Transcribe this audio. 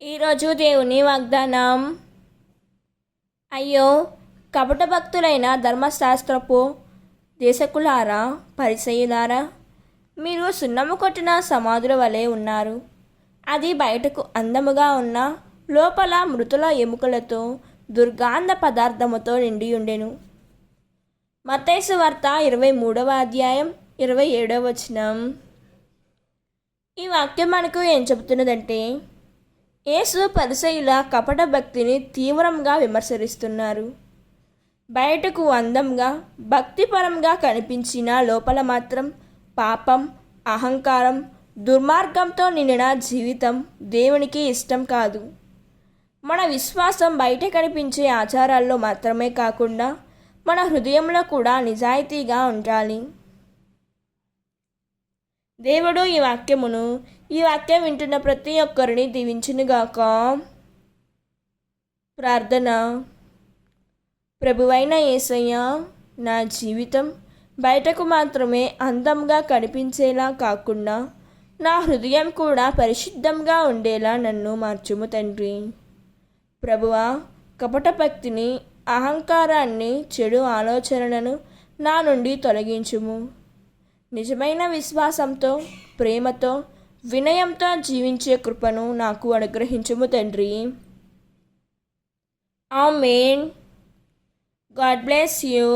ఈరోజు దేవుని వాగ్దానం. అయ్యో, కపట భక్తులైన ధర్మశాస్త్రపు దేశకులారా, పరిసయ్యులారా, మీరు సున్నము కొట్టిన సమాధుల వలె ఉన్నారు. అది బయటకు అందముగా ఉన్న లోపల మృతుల ఎముకలతో దుర్గాంధ పదార్థముతో నిండి ఉండెను. మత్తయి సువార్త 23వ అధ్యాయం 27వ వచనం. ఈ వాక్యం మనకు ఏం చెబుతున్నదంటే, యేసు పరిసయ్యుల కపట భక్తిని తీవ్రంగా విమర్శిస్తున్నారు. బయటకు అందంగా భక్తిపరంగా కనిపించిన లోపల మాత్రం పాపం, అహంకారం, దుర్మార్గంతో నిండిన జీవితం దేవునికి ఇష్టం కాదు. మన విశ్వాసం బయట కనిపించే ఆచారాల్లో మాత్రమే కాకుండా మన హృదయంలో కూడా నిజాయితీగా ఉండాలి. దేవుడు ఈ వాక్యం వింటున్న ప్రతి ఒక్కరిని దీవించునుగాక. ప్రార్థన. ప్రభువైన యేసయ్య, నా జీవితం బయటకు మాత్రమే అందంగా కనిపించేలా కాకుండా నా హృదయం కూడా పరిశుద్ధంగా ఉండేలా నన్ను మార్చుము తండ్రి. ప్రభువా, కపట భక్తిని, అహంకారాన్ని, చెడు ఆలోచనలను నా నుండి తొలగించుము. నిజమైన విశ్వాసంతో, ప్రేమతో, వినయంతో జీవించే కృపను నాకు అనుగ్రహించుము తండ్రి. ఆమేన్. God bless you.